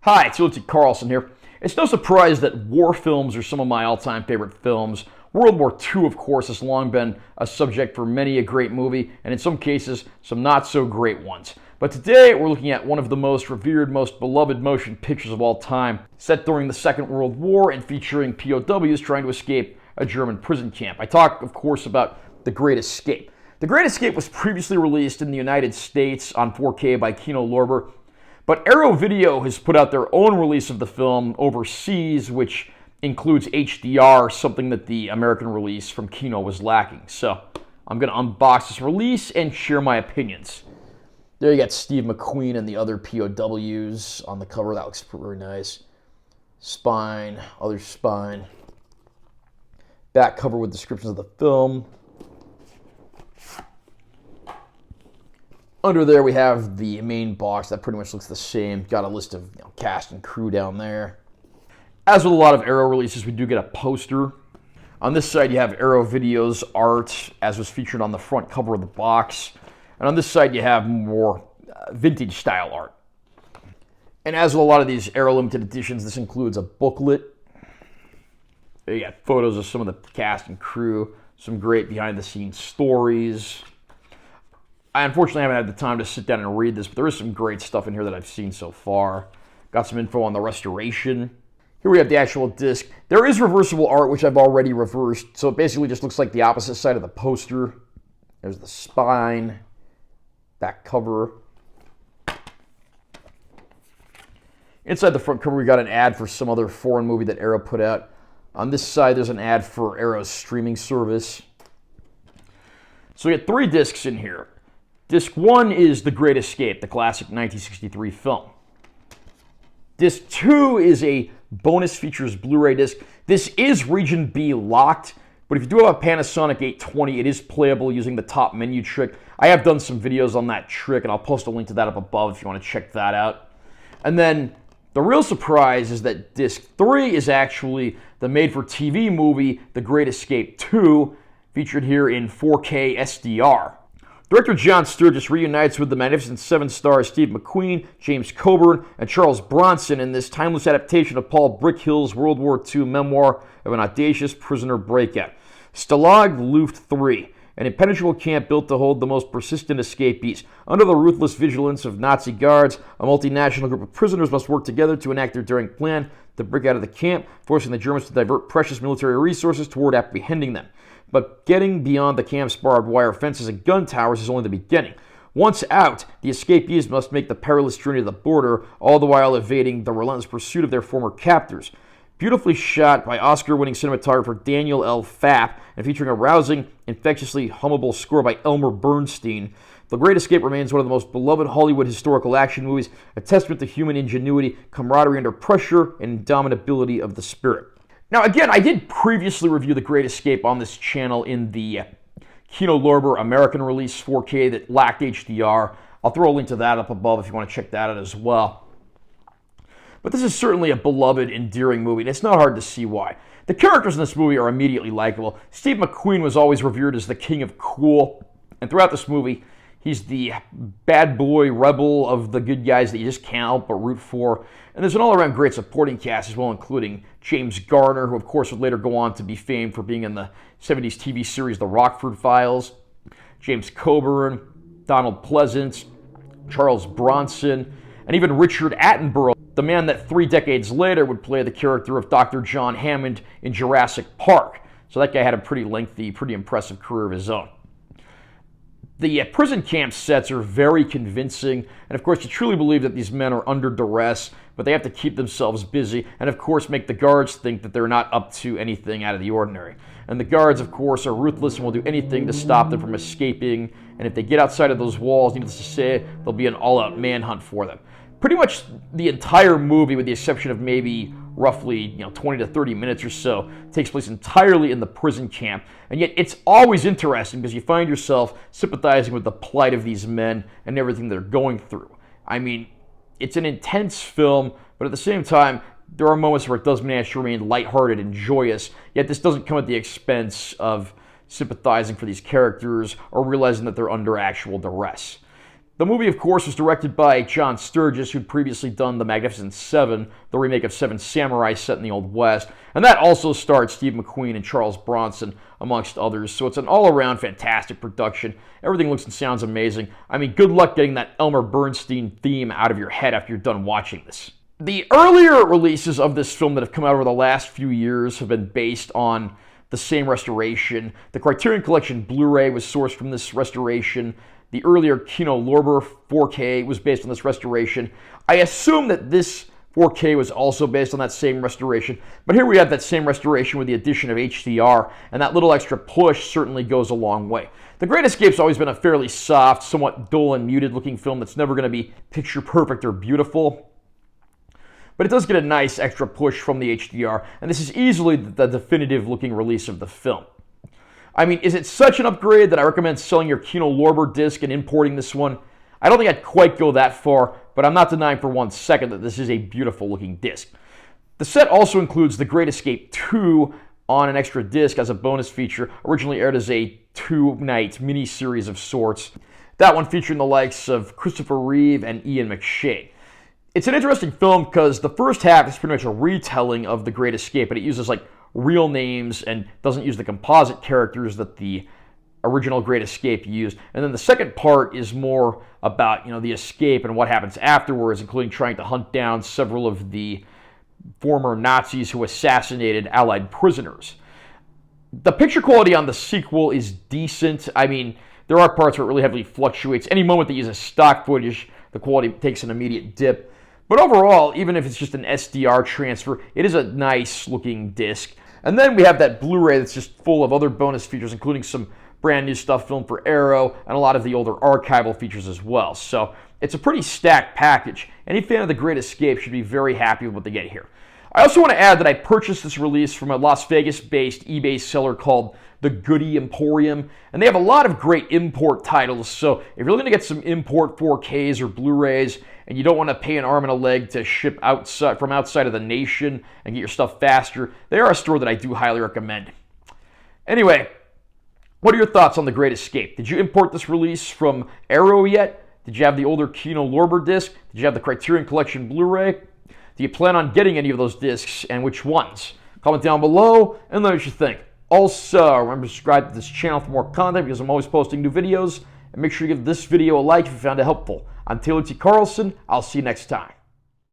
Hi, it's Lindsey Carlson here. It's no surprise that war films are some of my all-time favorite films. World War II, of course, has long been a subject for many a great movie, and in some cases, some not-so-great ones. But today, we're looking at one of the most revered, most beloved motion pictures of all time, set during the Second World War and featuring POWs trying to escape a German prison camp. I talk, of course, about The Great Escape. The Great Escape was previously released in the United States on 4K by Kino Lorber, but Arrow Video has put out their own release of the film overseas, which includes HDR, something that the American release from Kino was lacking. So I'm going to unbox this release and share my opinions. There you got Steve McQueen and the other POWs on the cover. That looks very nice. Spine, other spine. Back cover with descriptions of the film. Under there we have the main box that pretty much looks the same. Got a list of cast and crew down there. As with a lot of Arrow releases, we do get a poster. On this side you have Arrow Video's art, as was featured on the front cover of the box. And on this side you have more vintage style art. And as with a lot of these Arrow limited editions, this includes a booklet. There you got photos of some of the cast and crew, some great behind the scenes stories. I unfortunately haven't had the time to sit down and read this, but there is some great stuff in here that I've seen so far. Got some info on the restoration. Here we have the actual disc. There is reversible art, which I've already reversed, so it basically just looks like the opposite side of the poster. There's the spine, back cover. Inside the front cover, we got an ad for some other foreign movie that Arrow put out. On this side, there's an ad for Arrow's streaming service. So we get 3 discs in here. Disc 1 is The Great Escape, the classic 1963 film. Disc 2 is a bonus features Blu-ray disc. This is Region B locked, but if you do have a Panasonic 820, it is playable using the top menu trick. I have done some videos on that trick, and I'll post a link to that up above if you want to check that out. And then the real surprise is that Disc 3 is actually the made-for-TV movie The Great Escape 2, featured here in 4K SDR. Director John Sturges reunites with the Magnificent Seven stars Steve McQueen, James Coburn, and Charles Bronson in this timeless adaptation of Paul Brickhill's World War II memoir of an audacious prisoner breakout. Stalag Luft 3, an impenetrable camp built to hold the most persistent escapees. Under the ruthless vigilance of Nazi guards, a multinational group of prisoners must work together to enact their daring plan to break out of the camp, forcing the Germans to divert precious military resources toward apprehending them. But getting beyond the camp's barbed wire fences and gun towers is only the beginning. Once out, the escapees must make the perilous journey to the border, all the while evading the relentless pursuit of their former captors. Beautifully shot by Oscar-winning cinematographer Daniel L. Fapp and featuring a rousing, infectiously hummable score by Elmer Bernstein, The Great Escape remains one of the most beloved Hollywood historical action movies, a testament to human ingenuity, camaraderie under pressure, and indomitability of the spirit. Now, again, I did previously review The Great Escape on this channel in the Kino Lorber American release 4K that lacked HDR. I'll throw a link to that up above if you want to check that out as well. But this is certainly a beloved, endearing movie, and it's not hard to see why. The characters in this movie are immediately likable. Steve McQueen was always revered as the king of cool, and throughout this movie, he's the bad boy rebel of the good guys that you just can't help but root for. And there's an all-around great supporting cast as well, including James Garner, who of course would later go on to be famed for being in the 70s TV series The Rockford Files, James Coburn, Donald Pleasance, Charles Bronson, and even Richard Attenborough, the man that 3 decades later would play the character of Dr. John Hammond in Jurassic Park. So that guy had a pretty lengthy, pretty impressive career of his own. The prison camp sets are very convincing, and of course you truly believe that these men are under duress, but they have to keep themselves busy, and of course make the guards think that they're not up to anything out of the ordinary. And the guards, of course, are ruthless and will do anything to stop them from escaping, and if they get outside of those walls, needless to say, there'll be an all-out manhunt for them. Pretty much the entire movie, with the exception of maybe roughly 20 to 30 minutes or so, takes place entirely in the prison camp. And yet it's always interesting because you find yourself sympathizing with the plight of these men and everything they're going through. I mean, it's an intense film, but at the same time, there are moments where it does manage to remain lighthearted and joyous, yet this doesn't come at the expense of sympathizing for these characters or realizing that they're under actual duress. The movie, of course, was directed by John Sturges, who'd previously done The Magnificent Seven, the remake of Seven Samurai set in the Old West, and that also starred Steve McQueen and Charles Bronson, amongst others, so it's an all-around fantastic production. Everything looks and sounds amazing. I mean, good luck getting that Elmer Bernstein theme out of your head after you're done watching this. The earlier releases of this film that have come out over the last few years have been based on the same restoration. The Criterion Collection Blu-ray was sourced from this restoration. The earlier Kino Lorber 4K was based on this restoration. I assume that this 4K was also based on that same restoration, but here we have that same restoration with the addition of HDR, and that little extra push certainly goes a long way. The Great Escape's always been a fairly soft, somewhat dull and muted looking film that's never going to be picture perfect or beautiful, but it does get a nice extra push from the HDR, and this is easily the definitive looking release of the film. I mean, is it such an upgrade that I recommend selling your Kino Lorber disc and importing this one? I don't think I'd quite go that far, but I'm not denying for 1 second that this is a beautiful looking disc. The set also includes The Great Escape 2 on an extra disc as a bonus feature, originally aired as a 2-night mini-series of sorts. That one featuring the likes of Christopher Reeve and Ian McShane. It's an interesting film because the first half is pretty much a retelling of The Great Escape, but it uses like real names and doesn't use the composite characters that the original Great Escape used. And then the second part is more about, the escape and what happens afterwards, including trying to hunt down several of the former Nazis who assassinated Allied prisoners. The picture quality on the sequel is decent. I mean, there are parts where it really heavily fluctuates. Any moment they use a stock footage, the quality takes an immediate dip. But overall, even if it's just an SDR transfer, it is a nice looking disc. And then we have that Blu-ray that's just full of other bonus features, including some brand new stuff filmed for Arrow and a lot of the older archival features as well. So it's a pretty stacked package. Any fan of The Great Escape should be very happy with what they get here. I also want to add that I purchased this release from a Las Vegas-based eBay seller called The Goody Emporium, and they have a lot of great import titles, so if you're looking to get some import 4Ks or Blu-rays, and you don't want to pay an arm and a leg to ship from outside of the nation and get your stuff faster, they are a store that I do highly recommend. Anyway, what are your thoughts on The Great Escape? Did you import this release from Arrow yet? Did you have the older Kino Lorber disc? Did you have the Criterion Collection Blu-ray? Do you plan on getting any of those discs, and which ones? Comment down below and let me know what you think. Also, remember to subscribe to this channel for more content because I'm always posting new videos. And make sure to give this video a like if you found it helpful. I'm Taylor T. Carlson. I'll see you next time.